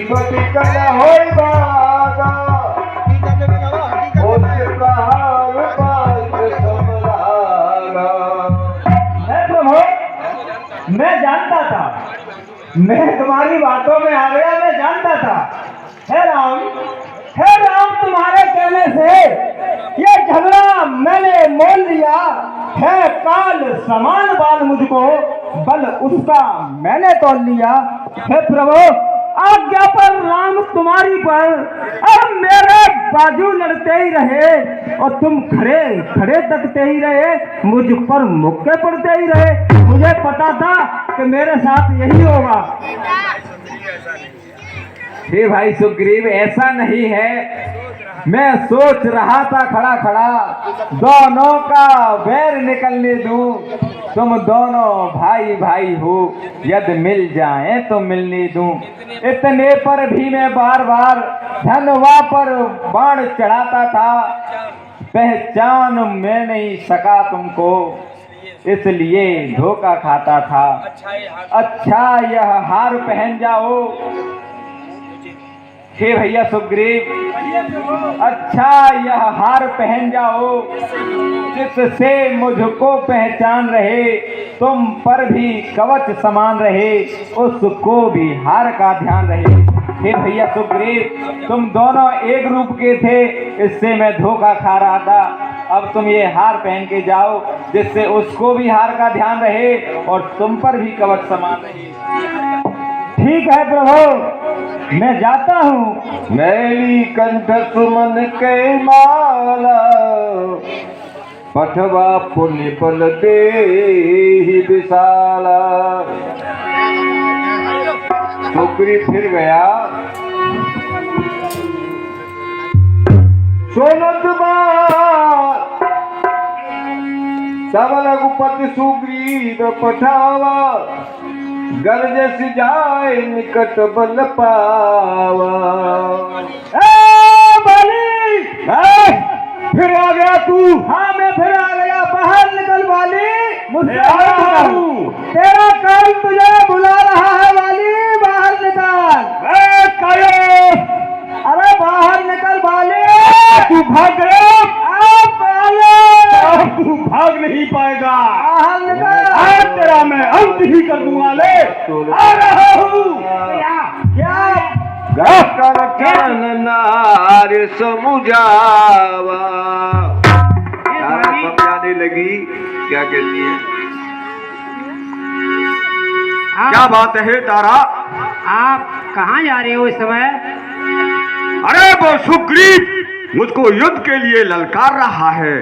बटिकल होई बागा ओसे प्राण पाल समरागा। प्रभु, मैं जानता था, मैं तुम्हारी बातों में आ गया, मैं जानता था। हे राम, तुम्हारे कहने से ये झगड़ा मैंने मोल लिया है। काल समान बाल मुझको, बल उसका मैंने तोल लिया। हे प्रभु, आज्ञा पर राम तुम्हारी पर, अब मेरे बाजू लड़ते ही रहे और तुम खड़े खड़े तकते ही रहे, मुझ पर मुक्के पड़ते ही रहे। मुझे पता था कि मेरे साथ यही होगा। हे भाई सुग्रीव, ऐसा नहीं है। मैं सोच रहा था खड़ा खड़ा, दोनों का बैर निकलने दूं। तुम दोनों भाई भाई हो, यदि मिल जाएं तो मिलने दूं। इतने पर भी मैं बार बार धनवा पर बाण चढ़ाता था। पहचान मैं नहीं सका तुमको, इसलिए धोखा खाता था। अच्छा यह हार पहन जाओ। हे भैया सुग्रीव, अच्छा यह हार पहन जाओ, जिससे मुझको पहचान रहे, तुम पर भी कवच समान रहे, उसको भी हार का ध्यान रहे। हे भैया सुग्रीव, तुम दोनों एक रूप के थे, इससे मैं धोखा खा रहा था। अब तुम ये हार पहन के जाओ, जिससे उसको भी हार का ध्यान रहे और तुम पर भी कवच समान रहे। ठीक है प्रभु, मैं जाता हूँ। मैली कंठ सुमन के माला, पठवा पुण्य फल दे विशाला। सुग्रीव फिर गया। सोनत सब रघुपति सुग्रीव पठावा, गरज जाए निकट बल पावा। बाली, फिर आ गया तू? हाँ मैं फिर आ गया। बाहर निकल बाली, मुझसे तेरा काल तुझे बुला रहा है। बाली बाहर निकल। अरे बाहर निकल बाली। तू भाग गया? तू भाग नहीं पाएगा। बाहर निकल। आज तेरा मैं अंत ही कर दूंगा। ले आ रहा हूँ। क्या कर नार समुझावा। तारा समझाने लगी। क्या कहती है? क्या बात है तारा? आप कहाँ जा रहे हो इस समय? अरे वो सुग्रीव मुझको युद्ध के लिए ललकार रहा है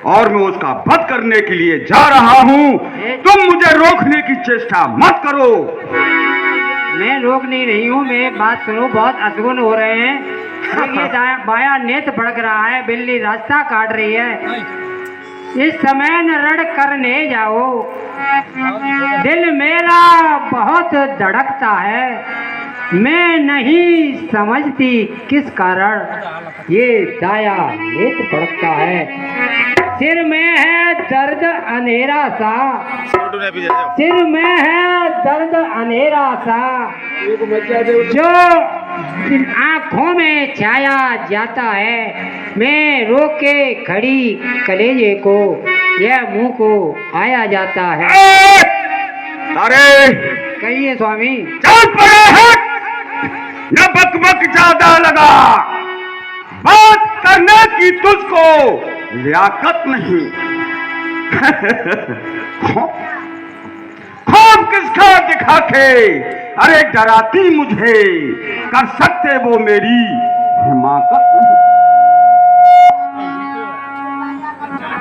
और मैं उसका वध करने के लिए जा रहा हूँ। तुम मुझे रोकने की चेष्टा मत करो। मैं रोक नहीं रही हूँ। मेरी बात सुनो, बहुत अशगुन हो रहे हैं। ये बाया नेत्र भड़क रहा है, बिल्ली रास्ता काट रही है। इस समय न रण करने जाओ। दिल मेरा बहुत धड़कता है, मैं नहीं समझती किस कारण ये दाया नेत्र भड़कता है। सिर में है दर्द अंधेरा सा, सिर में है दर्द अंधेरा सा, जो आंखों में छाया जाता है। मैं रोक के खड़ी कलेजे को, यह मुंह को आया जाता है। अरे कहिए स्वामी। चल पड़े हट, न बकबक ज्यादा लगा। बात करने की तुझको लियाकत नहीं। खूब किसका दिखा के अरे डराती मुझे, कर सकते वो मेरी हिमाकत नहीं।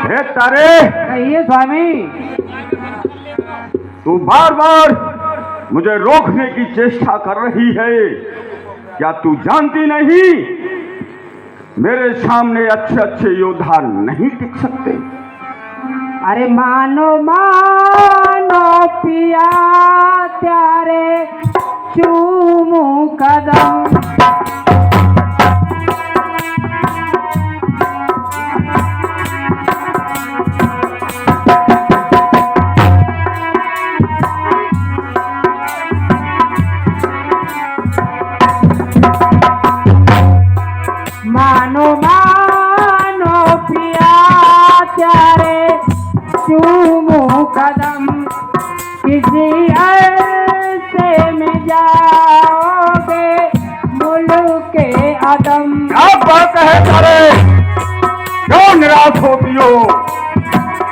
हे तारे, कहिए स्वामी। तू बार बार मुझे रोकने की चेष्टा कर रही है। क्या तू जानती नहीं मेरे सामने अच्छे अच्छे योद्धा नहीं टिक सकते? अरे मानो मानो पिया त्यारे चूमू कदम। प्यारे चूमू कदम, किसी अरसे में जाओगे मुल्क के आदम। क्या बात है तारे, क्यों निराश होती हो?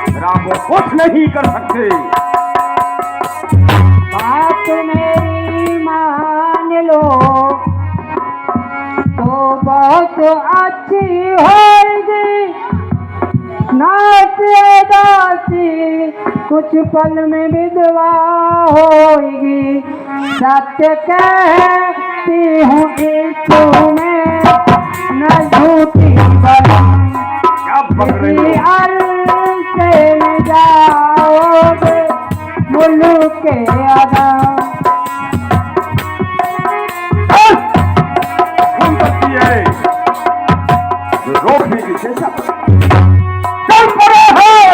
मेरा वो कुछ नहीं कर सकते। बात मेरी मान लो तो बहुत अच्छी होगी, नाच दासी कुछ पल में विधवा होगी। सत्य कहती हूँ इसमें न झूठी बलम, क्या पक रही किसी हो? अरसे में जाओगे मुल्क के आदम। सुन सकती है जो रोकने की चेष्टा कर। चल पड़े हैं,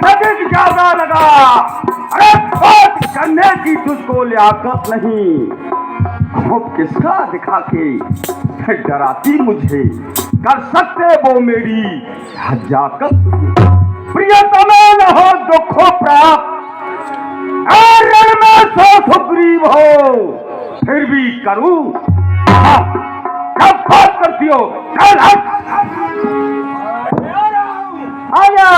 नजर ज्यादा लगा। अरे बात करने की तुझको लियाकत नहीं, खूब किसका दिखा के डराती मुझे, कर सकते वो मेरी हजाकत। प्रियतमे न हो दुखों प्राप्त, रण में सो सुग्रीव हो, फिर भी करूं क्या बात करती हो? चल हट। आजा।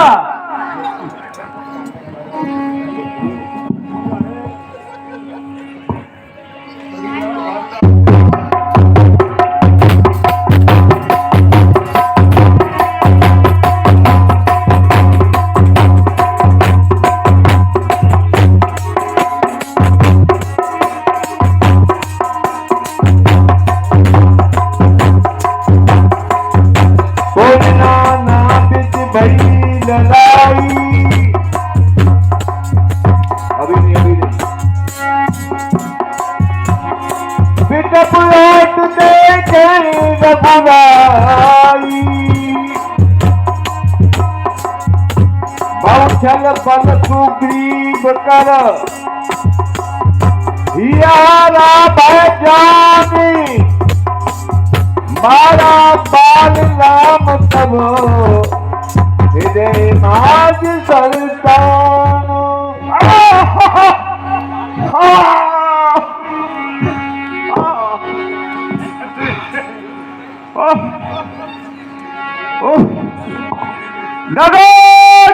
छल बल सुग्रीव कर हियारा भजानी, मारा बाल राम तब हृदय माज संतान। दगो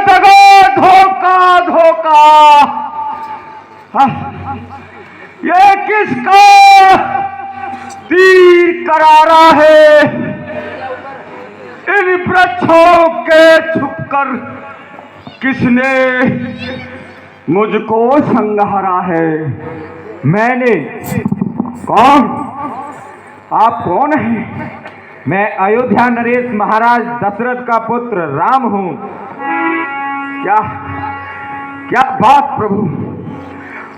दगो, धोखा धोखा। ये किसका तीर करारा है? इन वृक्षों के छुपकर किसने मुझको संघारा है? मैंने। कौन? आप कौन हैं? मैं अयोध्या नरेश महाराज दशरथ का पुत्र राम हूँ। क्या क्या बात प्रभु,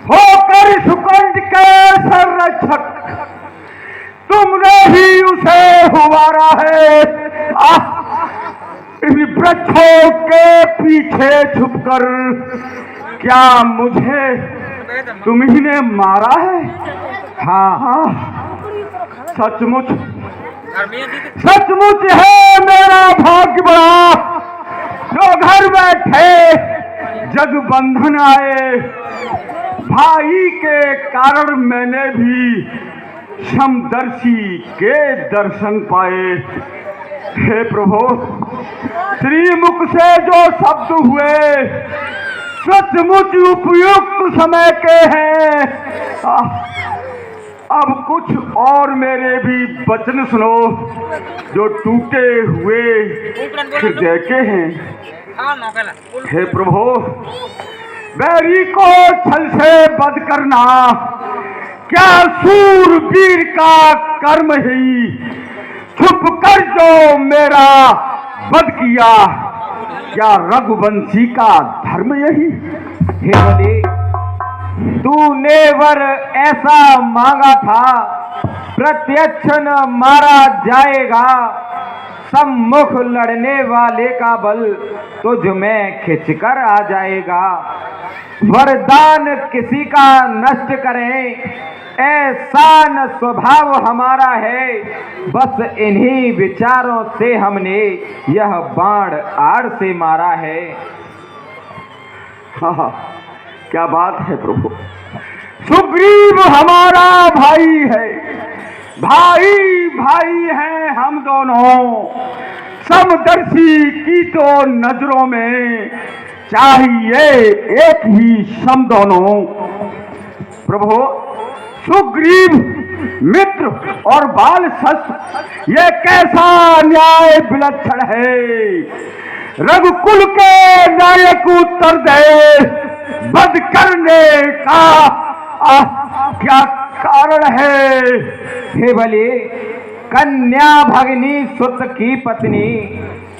होकर सुकंठ के संरक्षक तुमने ही उसे हुआरा है। इन वृक्षों के पीछे छुपकर क्या मुझे तुम्ही ने मारा है? हाँ, सचमुच सचमुच है मेरा भाग्य बड़ा, जो घर बैठे जग बंधन आए। भाई के कारण मैंने भी समदर्शी के दर्शन पाए। हे प्रभु, श्रीमुख से जो शब्द हुए सचमुच उपयुक्त समय के हैं। अब कुछ और मेरे भी वचन सुनो, जो टूटे हुए हृदय के हैं। हे प्रभु, बैरी को छल से वध करना क्या सूरवीर का कर्म ही? छुप कर जो मेरा वध किया क्या रघुवंशी का धर्म यही? हे बलि, तूने वर ऐसा मांगा था, प्रत्यक्ष न मारा जाएगा। सम्मुख लड़ने वाले का बल तुझ में खिंचकर आ जाएगा। वरदान किसी का नष्ट करें, ऐसा न स्वभाव हमारा है। बस इन्हीं विचारों से हमने यह बाण आड़ से मारा है। हाँ, क्या बात है प्रभु। सुग्रीव हमारा भाई है, भाई भाई हैं हम दोनों। समदर्शी की तो नजरों में चाहिए एक ही सम दोनों। प्रभु, सुग्रीव मित्र और बाल शस्त्र, ये कैसा न्याय विलक्षण है। रघुकुल के नायक उत्तर दे, वध करने का क्या कारण है। हे बलि, कन्या भगिनी सुत की पत्नी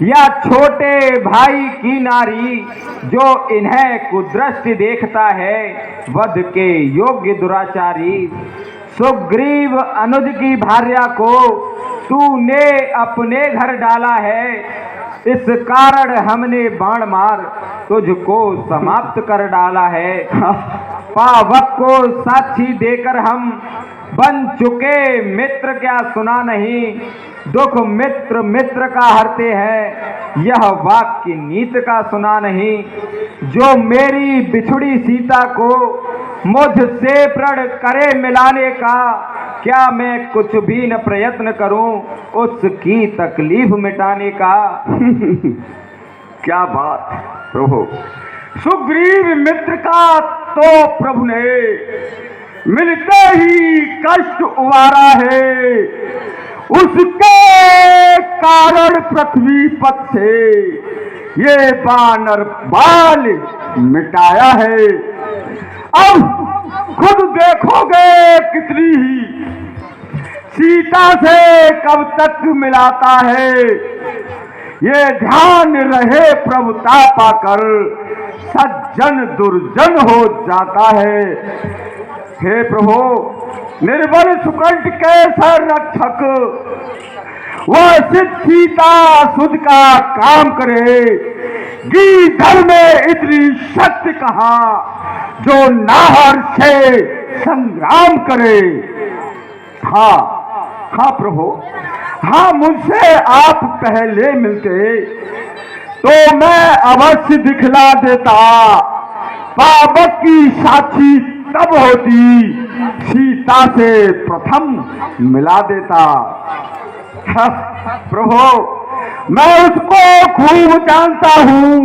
या छोटे भाई की नारी जो इन्हें कुदृष्टि देखता है, वध के योग्य दुराचारी। सुग्रीव अनुज की भार्या को तूने अपने घर डाला है, इस कारण हमने बाण मार तुझको समाप्त कर डाला है। पावक को साक्षी देकर हम बन चुके मित्र, क्या सुना नहीं। दुख मित्र मित्र का हरते हैं, यह वाक्य नीत का सुना नहीं। जो मेरी बिछुड़ी सीता को मुझसे प्रण करे मिलाने का, क्या मैं कुछ भी न प्रयत्न करूं उसकी तकलीफ मिटाने का। क्या बात प्रभु। सुग्रीव मित्र का तो प्रभु ने मिलते ही कष्ट उबारा है। उसके कारण पृथ्वी पथ से ये बानर बाल मिटाया है। अब खुद देखोगे कितनी ही सीता से कब तक मिलाता है। ये ध्यान रहे प्रभुता पाकर सज्जन दुर्जन हो जाता है। हे प्रभु, निर्बल सुकंठ के संरक्षक, वह सिद्ध सीता सुध का काम करे। गिरधर में इतनी शक्ति कहाँ जो नाहर से संग्राम करे। हाँ हाँ प्रभु, हाँ, मुझसे आप पहले मिलते तो मैं अवश्य दिखला देता। पावक की साक्षी तब होती, सीता से प्रथम मिला देता। हाँ, प्रभु, मैं उसको खूब जानता हूँ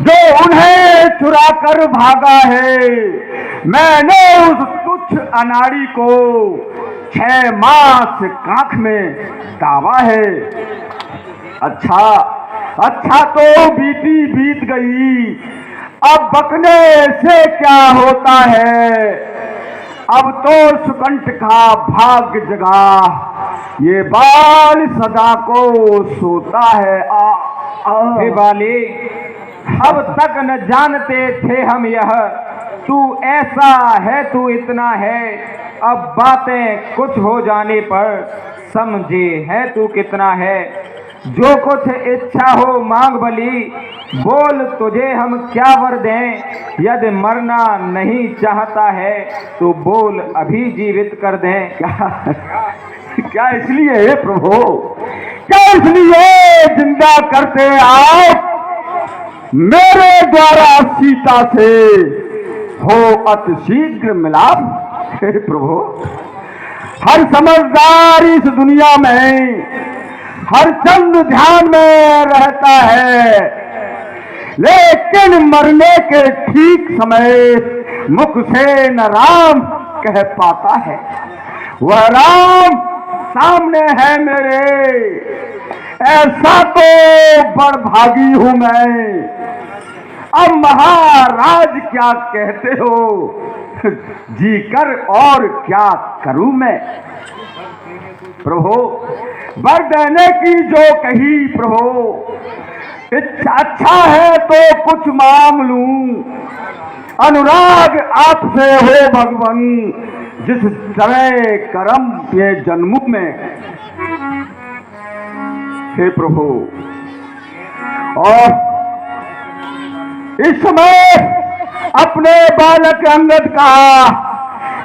जो उन्हें चुरा कर भागा है। मैंने उस तुच्छ अनाड़ी को 6 मास कांख में दावा है। अच्छा तो बीती बीत गई, अब बकने से क्या होता है। अब तो सुकंठ का भाग्य जगा, ये बाल सदा को सोता है। हे बाली, अब तक न जानते थे हम यह, तू ऐसा है, तू इतना है। अब बातें कुछ हो जाने पर समझे है तू कितना है। जो कुछ इच्छा हो मांग बली, बोल तुझे हम क्या वर दें। यदि मरना नहीं चाहता है तो बोल अभी जीवित कर दें। क्या इसलिए हे प्रभु, क्या इसलिए जिंदा करते आप मेरे द्वारा सीता से हो अति शीघ्र मिलाप। हे प्रभु, हर समझदार इस दुनिया में हर चंद ध्यान में रहता है, लेकिन मरने के ठीक समय मुख से न राम कह पाता है। वह राम सामने है मेरे, ऐसा तो बड़ भागी हूं मैं। अब महाराज क्या कहते हो, जी कर और क्या करूं मैं। प्रभु, वर देने की जो कही प्रभु, अच्छा है तो कुछ मांग लूं। अनुराग आपसे हो भगवान, जिस समय करम ये जन्म में। हे प्रभु, और इस समय अपने बालक अंगद का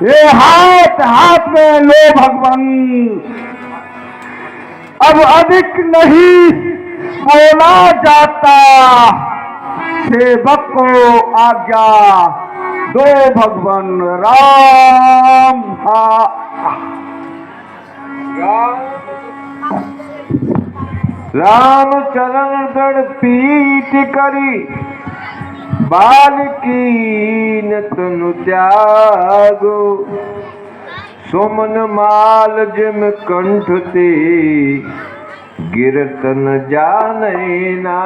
ये हाथ हाथ में लो भगवान, अब अधिक नहीं बोला जाता, सेवक को आज्ञा दो भगवान। राम राम चरण गढ़ पीठ करी, बालकीन तनु त्यागो, सुमन माल जिम कंठ ते, गिरत न जाने ना।